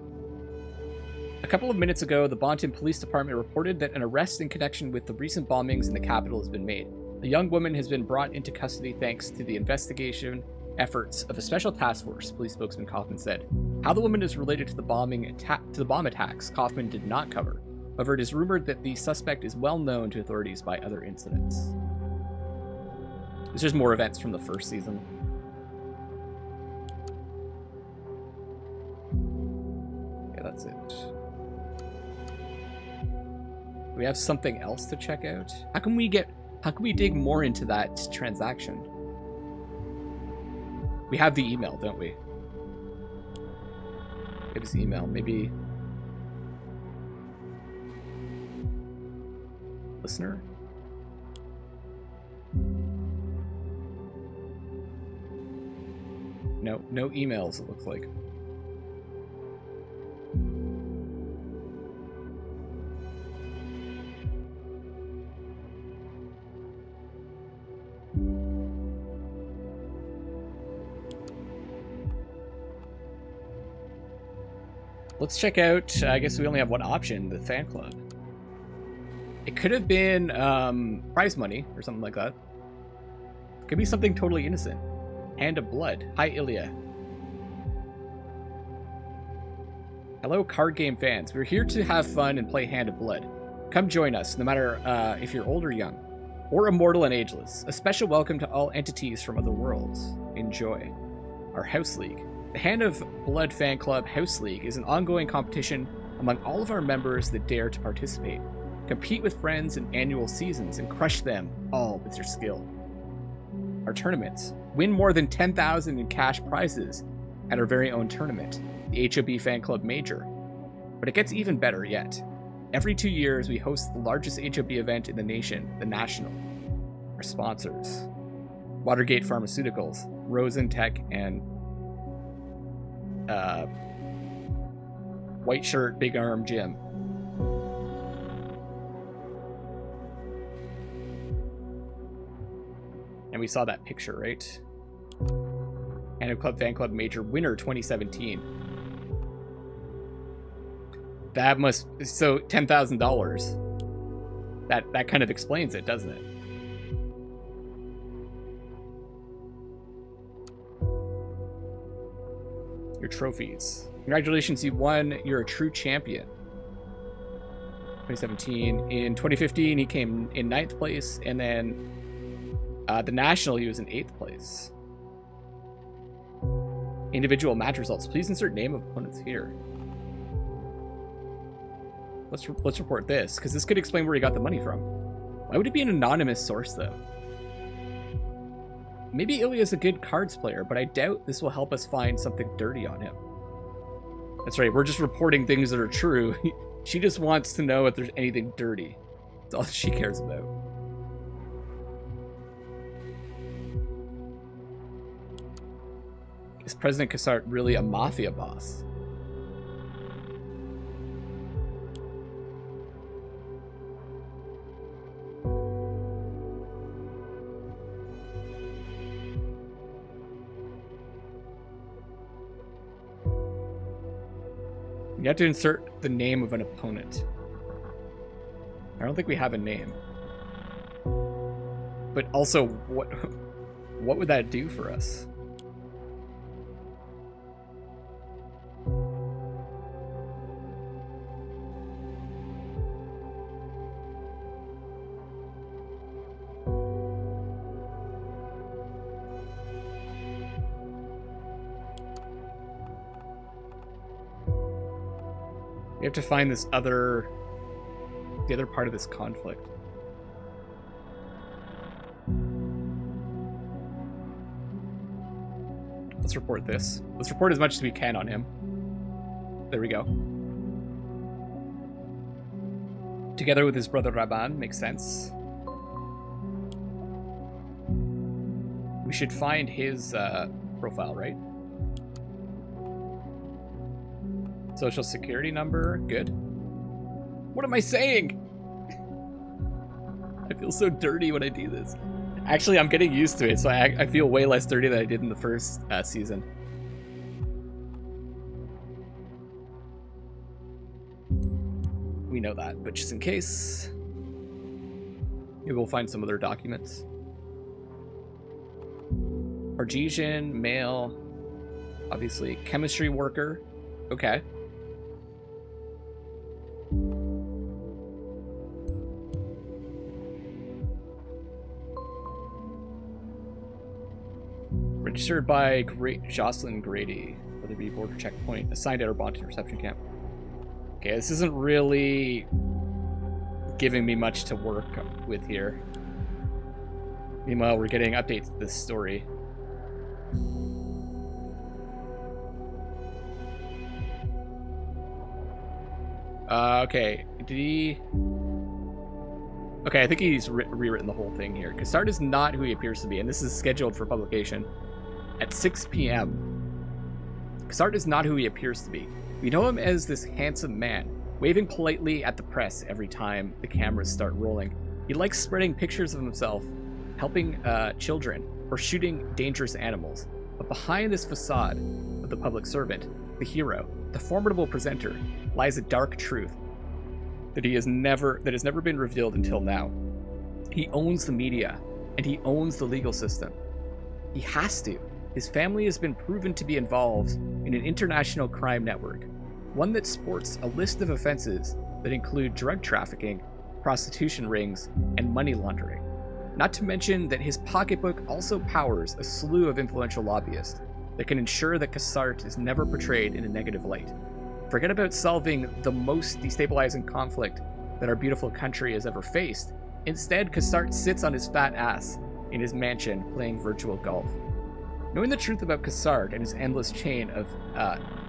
A couple of minutes ago, the Bonton Police Department reported that an arrest in connection with the recent bombings in the capital has been made. A young woman has been brought into custody thanks to the investigation efforts of a special task force, police spokesman Kaufman said. How the woman is related to the bomb attacks, Kaufman did not cover. However, it is rumored that the suspect is well known to authorities by other incidents. There's just more events from the first season. Yeah, that's it. Do we have something else to check out? How can we dig more into that transaction? We have the email, don't we? Get his email, maybe. Listener? No emails, it looks like. Let's check out, I guess we only have one option, the fan club. It could have been prize money or something like that. Could be something totally innocent. Hand of Blood. Hi, Ilya. Hello, card game fans. We're here to have fun and play Hand of Blood. Come join us, no matter if you're old or young, or immortal and ageless. A special welcome to all entities from other worlds. Enjoy. Our House League. The Hand of Blood Fan Club House League is an ongoing competition among all of our members that dare to participate. Compete with friends in annual seasons and crush them all with your skill. Our tournaments. Win more than 10,000 in cash prizes at our very own tournament, the HOB Fan Club Major. But it gets even better yet. Every 2 years, we host the largest HOB event in the nation, the National. Our sponsors: Watergate Pharmaceuticals, Rosen Tech, and White Shirt Big Arm Gym. And we saw that picture, right? And Club Fan Club Major winner 2017. That must, so $10,000. That kind of explains it, doesn't it? Your trophies. Congratulations, you won. You're a true champion. 2017. In 2015, he came in 9th place, and then the National, he was in 8th place. Individual match results. Please insert name of opponents here. Let's report this, because this could explain where he got the money from. Why would it be an anonymous source, though? Maybe Ilya's a good cards player, but I doubt this will help us find something dirty on him. That's right, we're just reporting things that are true. She just wants to know if there's anything dirty. That's all she cares about. Is President Cassart really a mafia boss? You have to insert the name of an opponent. I don't think we have a name. But also, what would that do for us? We have to find the other part of this conflict. Let's report this. Let's report as much as we can on him. There we go. Together with his brother Raban, makes sense. We should find his profile, right? Social security number, good. What am I saying? I feel so dirty when I do this. Actually, I'm getting used to it, so I feel way less dirty than I did in the first season. We know that, but just in case, maybe we'll find some other documents. Argesian, male, obviously chemistry worker. Okay. Registered by Jocelyn Grady, Weatherby border checkpoint, assigned at our Bond interception camp. Okay, this isn't really giving me much to work with here. Meanwhile, we're getting updates to this story. Okay, did he... Okay, I think he's rewritten the whole thing here. Cassard is not who he appears to be, and this is scheduled for publication at 6 p.m. Cassard is not who he appears to be. We know him as this handsome man, waving politely at the press every time the cameras start rolling. He likes spreading pictures of himself, helping children, or shooting dangerous animals. But behind this facade of the public servant, the hero, the formidable presenter, lies a dark truth that has never been revealed until now. He owns the media, and he owns the legal system. He has to. His family has been proven to be involved in an international crime network, one that sports a list of offenses that include drug trafficking, prostitution rings, and money laundering. Not to mention that his pocketbook also powers a slew of influential lobbyists that can ensure that Cassard is never portrayed in a negative light. Forget about solving the most destabilizing conflict that our beautiful country has ever faced. Instead, Cassard sits on his fat ass in his mansion playing virtual golf. Knowing the truth about Cassard and his endless chain of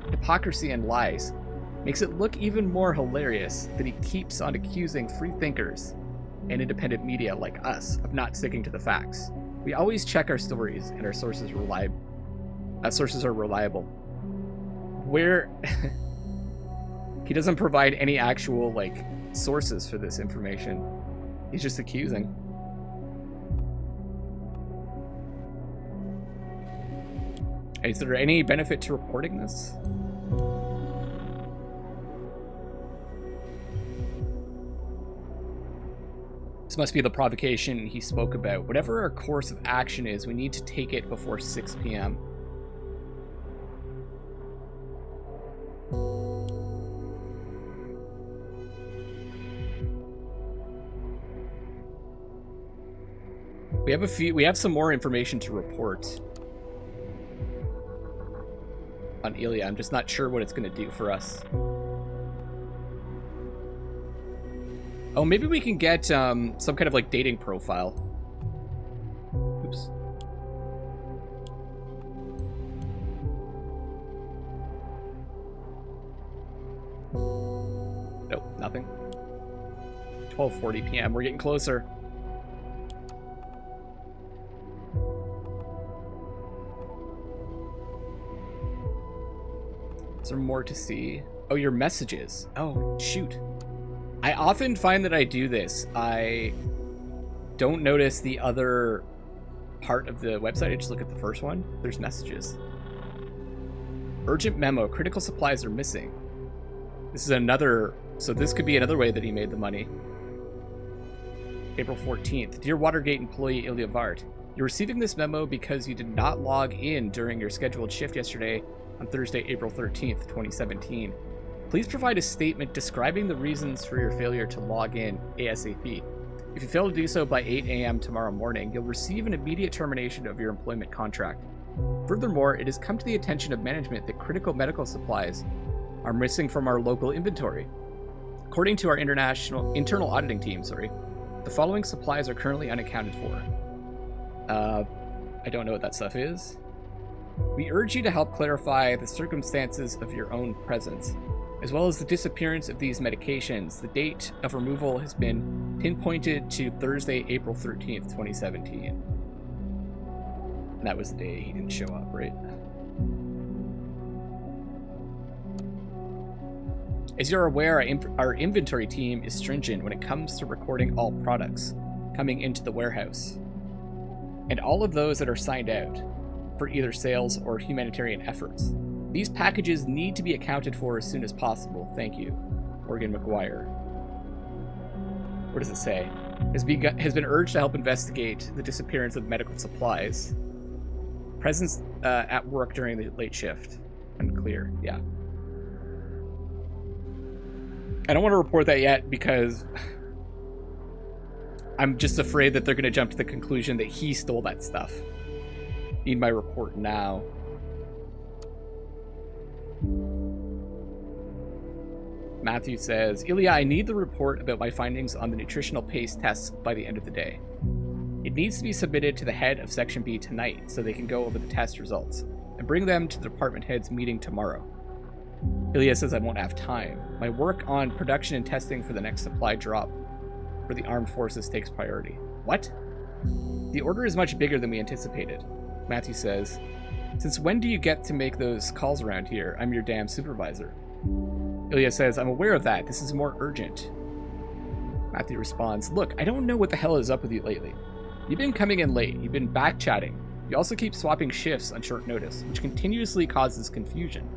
hypocrisy and lies makes it look even more hilarious that he keeps on accusing free thinkers and independent media like us of not sticking to the facts. We always check our stories and our sources are reliable. Where he doesn't provide any actual sources for this information. He's just accusing. Is there any benefit to reporting this? This must be the provocation he spoke about. Whatever our course of action is, we need to take it before 6 p.m. We have some more information to report on Ilya. I'm just not sure what it's going to do for us. Oh, maybe we can get some kind of dating profile. Oops. Nope, nothing. 12:40 p.m. We're getting closer. Is there more to see? Oh, your messages. Oh, shoot. I often find that I do this. I don't notice the other part of the website. I just look at the first one. There's messages. Urgent memo. Critical supplies are missing. This is another... So this could be another way that he made the money. April 14th. Dear Watergate employee Ilya Vart, you're receiving this memo because you did not log in during your scheduled shift yesterday on Thursday, April 13th, 2017. Please provide a statement describing the reasons for your failure to log in ASAP. If you fail to do so by 8 a.m. tomorrow morning, you'll receive an immediate termination of your employment contract. Furthermore, it has come to the attention of management that critical medical supplies are missing from our local inventory. According to our internal auditing team, the following supplies are currently unaccounted for. I don't know what that stuff is. We urge you to help clarify the circumstances of your own presence, as well as the disappearance of these medications. The date of removal has been pinpointed to Thursday, April 13th, 2017. And that was the day he didn't show up, right? As you're aware, our inventory team is stringent when it comes to recording all products coming into the warehouse, and all of those that are signed out for either sales or humanitarian efforts. These packages need to be accounted for as soon as possible. Thank you, Morgan McGuire. What does it say? Has been urged to help investigate the disappearance of medical supplies. Presence at work during the late shift. Unclear. Yeah. I don't want to report that yet because I'm just afraid that they're going to jump to the conclusion that he stole that stuff. Need my report now. Matthew says, Ilya, I need the report about my findings on the nutritional paste tests by the end of the day. It needs to be submitted to the head of Section B tonight so they can go over the test results and bring them to the department head's meeting tomorrow. Ilya says I won't have time. My work on production and testing for the next supply drop for the armed forces takes priority. What? The order is much bigger than we anticipated. Matthew says, since when do you get to make those calls around here? I'm your damn supervisor. Ilya says, I'm aware of that. This is more urgent. Matthew responds, look, I don't know what the hell is up with you lately. You've been coming in late. You've been back-chatting. You also keep swapping shifts on short notice, which continuously causes confusion.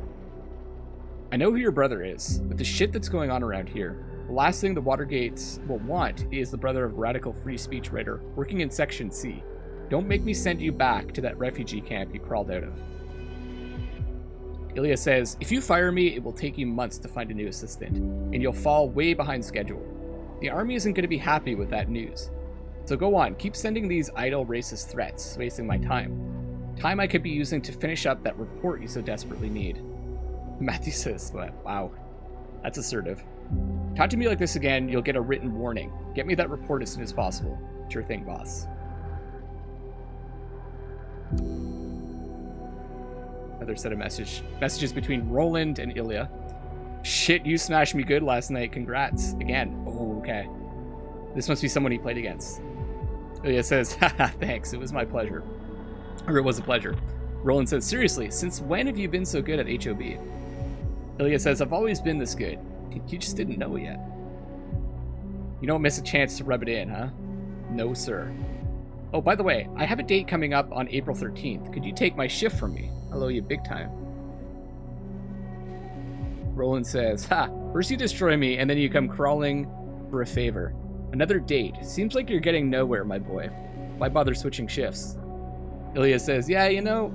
I know who your brother is, but the shit that's going on around here, the last thing the Watergates will want is the brother of a radical free speech writer working in Section C. Don't make me send you back to that refugee camp you crawled out of. Ilya says, if you fire me, it will take you months to find a new assistant, and you'll fall way behind schedule. The army isn't going to be happy with that news. So go on, keep sending these idle racist threats, wasting my time. Time I could be using to finish up that report you so desperately need. Matthew says, wow, that's assertive. Talk to me like this again, you'll get a written warning. Get me that report as soon as possible. Sure thing, boss. Another set of messages between Roland and Ilya. Shit, you smashed me good last night. Congrats. Again. Oh, okay. This must be someone he played against. Ilya says, haha, thanks. It was my pleasure. Or it was a pleasure. Roland says, seriously, since when have you been so good at HOB? Ilya says, I've always been this good. You just didn't know it yet. You don't miss a chance to rub it in, huh? No, sir. Oh, by the way, I have a date coming up on April 13th. Could you take my shift from me? I'll owe you big time. Roland says, ha, first you destroy me, and then you come crawling for a favor. Another date. Seems like you're getting nowhere, my boy. Why bother switching shifts? Ilya says, yeah, you know,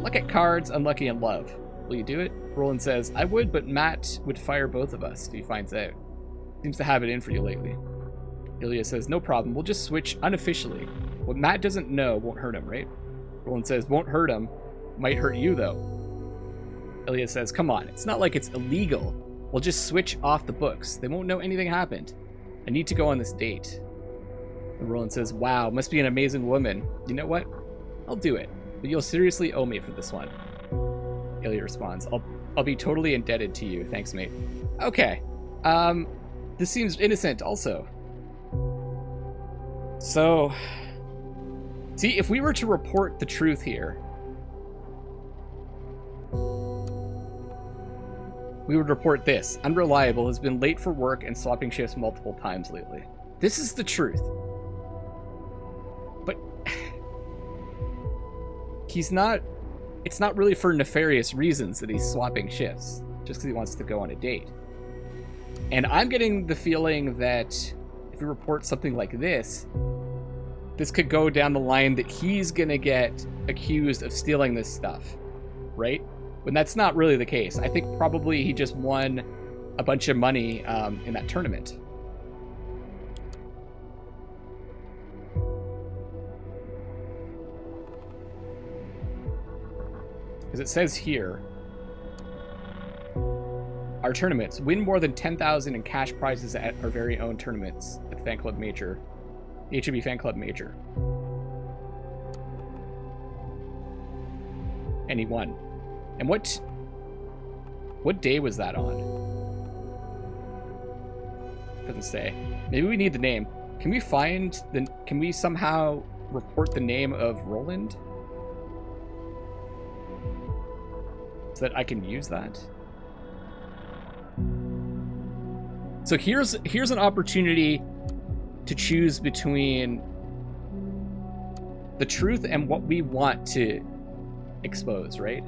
luck at cards, unlucky in love. Will you do it? Roland says, I would, but Matt would fire both of us if he finds out. Seems to have it in for you lately. Ilya says, no problem, we'll just switch unofficially. What Matt doesn't know won't hurt him, right? Roland says, won't hurt him. Might hurt you, though. Ilya says, come on, it's not like it's illegal. We'll just switch off the books. They won't know anything happened. I need to go on this date. And Roland says, wow, must be an amazing woman. You know what? I'll do it, but you'll seriously owe me for this one. Ilya responds, I'll be totally indebted to you. Thanks, mate. Okay. This seems innocent also. So, see, if we were to report the truth here, we would report this. Unreliable, has been late for work and swapping shifts multiple times lately. This is the truth. But he's not, it's not really for nefarious reasons that he's swapping shifts, just because he wants to go on a date. And I'm getting the feeling that if we report something like this could go down the line that he's gonna get accused of stealing this stuff, right? When that's not really the case. I think probably he just won a bunch of money in that tournament. Because it says here, our tournaments win more than 10,000 in cash prizes at our very own tournaments at the Fan Club Major, the HOB Fan Club Major. And he won. And what day was that on? Doesn't say. Maybe we need the name. Can we somehow report the name of Roland? So that I can use that? So here's an opportunity to choose between the truth and what we want to expose, right?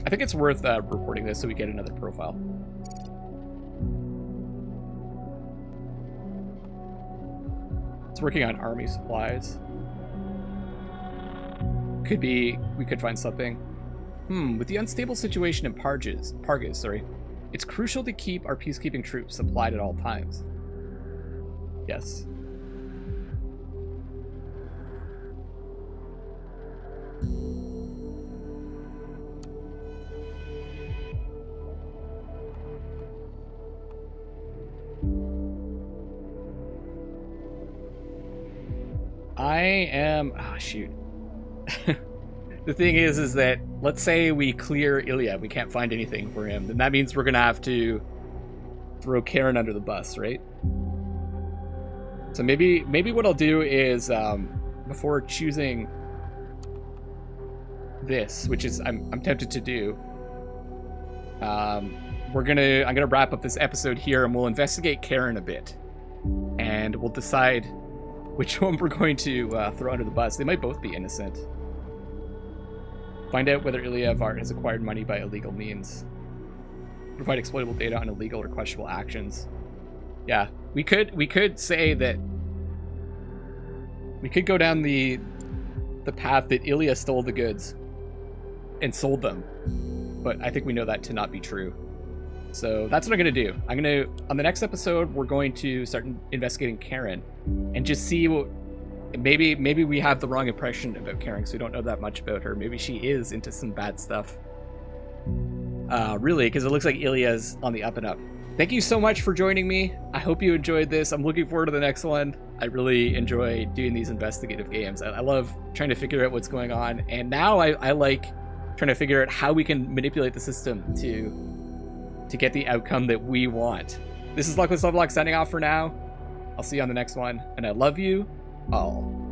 I think it's worth reporting this so we get another profile. It's working on army supplies. We could find something. With the unstable situation in Pargas, sorry, it's crucial to keep our peacekeeping troops supplied at all times. Yes. Oh, shoot. The thing is that, let's say we clear Ilya, we can't find anything for him, then that means we're gonna have to throw Karen under the bus, right? So maybe what I'll do is, before choosing this, which is I'm tempted to do, I'm gonna wrap up this episode here, and we'll investigate Karen a bit, and we'll decide which one we're going to throw under the bus. They might both be innocent. Find out whether Ilya Vart has acquired money by illegal means. Provide exploitable data on illegal or questionable actions. Yeah, we could say that we could go down the path that Ilya stole the goods and sold them, but I think we know that to not be true. So that's what I'm going to do. On the next episode, we're going to start investigating Karen and just see what, maybe we have the wrong impression about Karen, because we don't know that much about her. Maybe she is into some bad stuff. Really, because it looks like Ilya's on the up and up. Thank you so much for joining me. I hope you enjoyed this. I'm looking forward to the next one. I really enjoy doing these investigative games. I love trying to figure out what's going on. And now I like trying to figure out how we can manipulate the system to get the outcome that we want. This is Luckless Lovelocks signing off for now. I'll see you on the next one, and I love you all.